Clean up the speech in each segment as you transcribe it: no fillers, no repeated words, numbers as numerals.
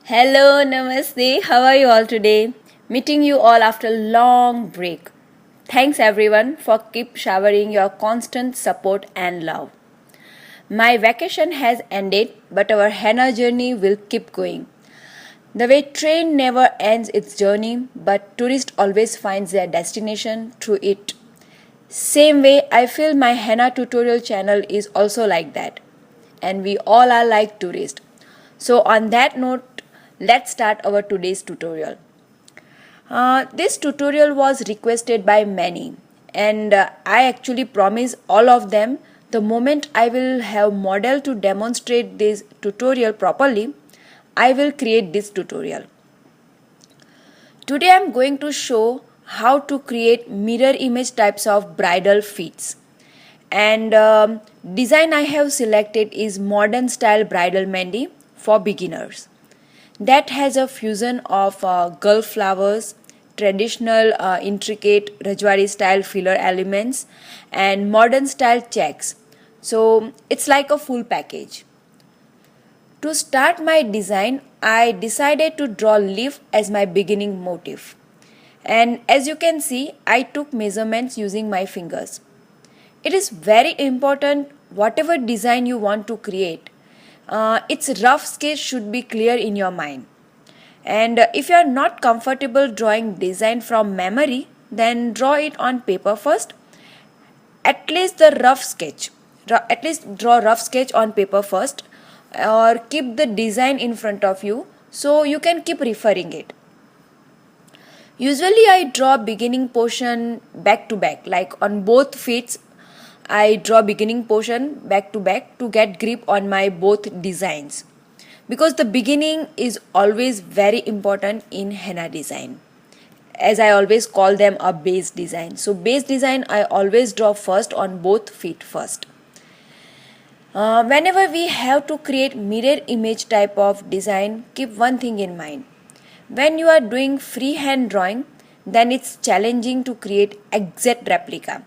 Hello, namaste. How are you all today? Meeting you all after a long break. Thanks everyone for keep showering your constant support and love. My vacation has ended, but our henna journey will keep going. The way train never ends its journey, but tourist always finds their destination through it. Same way, I feel my henna tutorial channel is also like that. And we all are like tourists. So on that note, let's start our today's tutorial. This tutorial was requested by many, and I actually promise all of them the moment I will have model to demonstrate this tutorial properly, I will create this tutorial. Today I am going to show how to create mirror image types of bridal feats. And design I have selected is modern style bridal mehndi for beginners. That has a fusion of Gulf flowers, traditional intricate Rajwari style filler elements, and modern style checks. So it's like a full package. To start my design, I decided to draw leaf as my beginning motif. And as you can see, I took measurements using my fingers. It is very important whatever design you want to create. Its rough sketch should be clear in your mind. And if you are not comfortable drawing design from memory, then draw it on paper first. At least the rough sketch. At least draw rough sketch on paper first, or keep the design in front of you so you can keep referring it. Usually I draw beginning portion back to back, like on both feet I draw beginning portion back to get grip on my both designs, because the beginning is always very important in henna design, as I always call them a base design. So base design I always draw first on both feet first. Whenever we have to create mirror image type of design, keep one thing in mind. When you are doing freehand drawing, then it's challenging to create exact replica.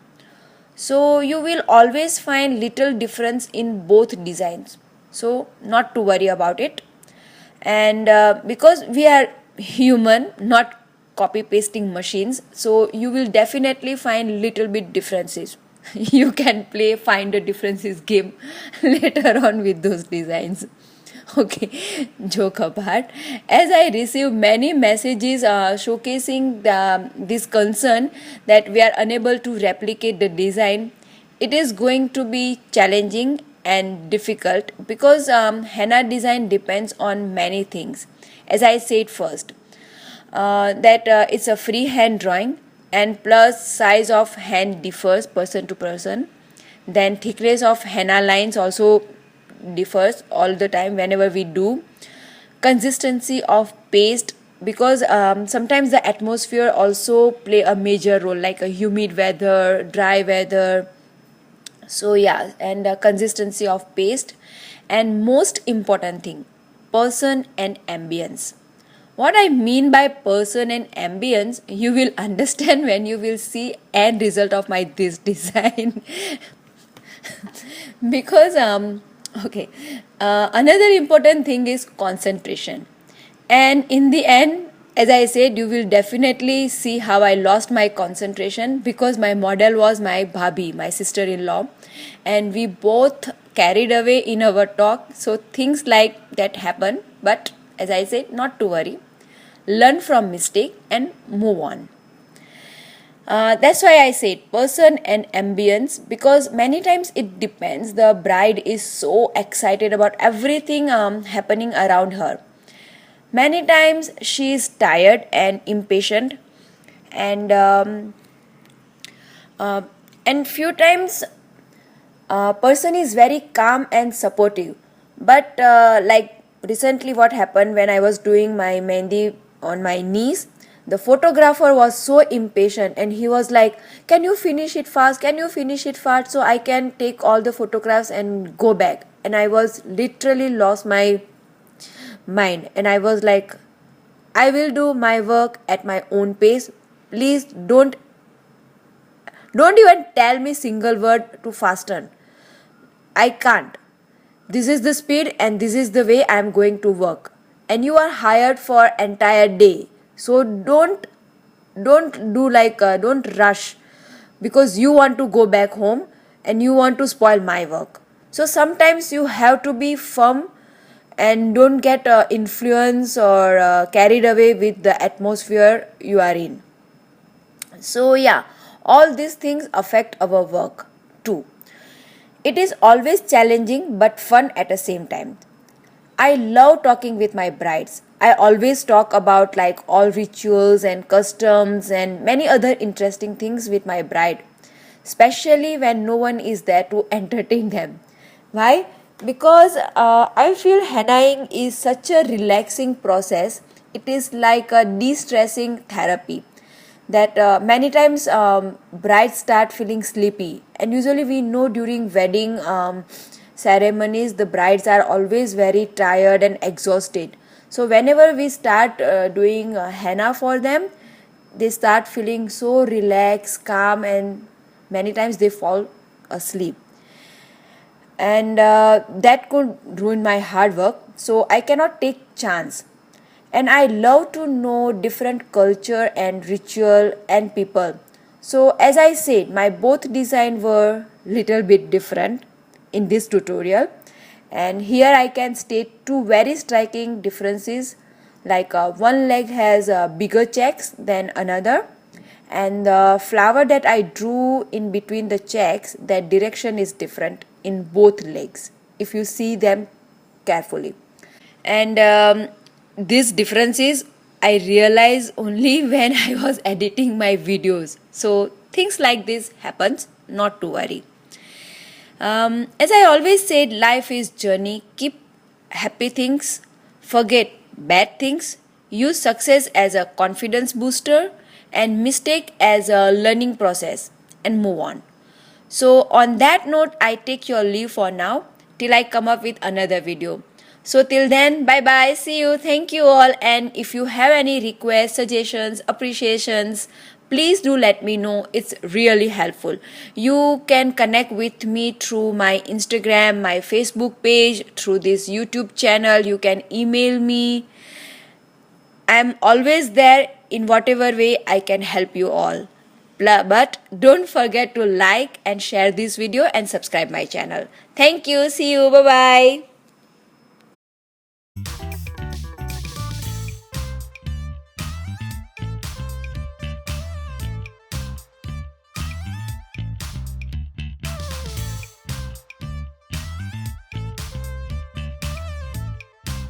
So you will always find little difference in both designs. So not to worry about it. And because we are human, not copy pasting machines, so you will definitely find little bit differences. You can play find the differences game later on with those designs. Okay, joke apart. As I receive many messages showcasing this concern that we are unable to replicate the design, it is going to be challenging and difficult, because henna design depends on many things. As I said first, that it's a freehand drawing, and plus size of hand differs person to person. Then thickness of henna lines also differs all the time whenever we do. Consistency of paste, because sometimes the atmosphere also play a major role, like a humid weather, dry weather. So yeah, and consistency of paste, and most important thing, person and ambience. What I mean by person and ambience, you will understand when you will see end result of my this design. Because okay, another important thing is concentration, and in the end, as I said, you will definitely see how I lost my concentration, because my model was my bhabhi, my sister-in-law, and we both carried away in our talk. So things like that happen, but as I said, not to worry, learn from mistake and move on. That's why I said person and ambience, because many times it depends. The bride is so excited about everything happening around her. Many times she is tired and impatient, and few times person is very calm and supportive. But like recently, what happened when I was doing my mehndi on my niece, the photographer was so impatient, and he was like, can you finish it fast, can you finish it fast, so I can take all the photographs and go back. And I was literally lost my mind, and I was like, I will do my work at my own pace. Please don't even tell me single word to fasten. I can't. This is the speed and this is the way I am going to work. and you are hired for entire day. So don't rush because you want to go back home and you want to spoil my work. So sometimes you have to be firm and don't get influenced or carried away with the atmosphere you are in. So yeah, all these things affect our work too. It is always challenging but fun at the same time. I love talking with my brides. I always talk about like all rituals and customs and many other interesting things with my bride, especially when no one is there to entertain them. Why? Because I feel hennaing is such a relaxing process. It is like a de-stressing therapy that many times brides start feeling sleepy, and usually we know during wedding ceremonies the brides are always very tired and exhausted. So whenever we start doing henna for them, they start feeling so relaxed, calm, and many times they fall asleep, and that could ruin my hard work, so I cannot take chance. And I love to know different culture and ritual and people. So as I said, my both design were little bit different in this tutorial, and here I can state two very striking differences, like one leg has bigger checks than another, and the flower that I drew in between the checks, that direction is different in both legs if you see them carefully. And these differences I realized only when I was editing my videos. So things like this happens, not to worry. As I always said, life is journey. Keep happy things, forget bad things, use success as a confidence booster and mistake as a learning process, and move on. So on that note, I take your leave for now till I come up with another video. So till then, bye bye, see you, thank you all, and if you have any requests, suggestions, appreciations, please do let me know. It's really helpful. You can connect with me through my Instagram, my Facebook page, through this YouTube channel. You can email me. I'm always there in whatever way I can help you all. But don't forget to like and share this video and subscribe my channel. Thank you. See you. Bye bye.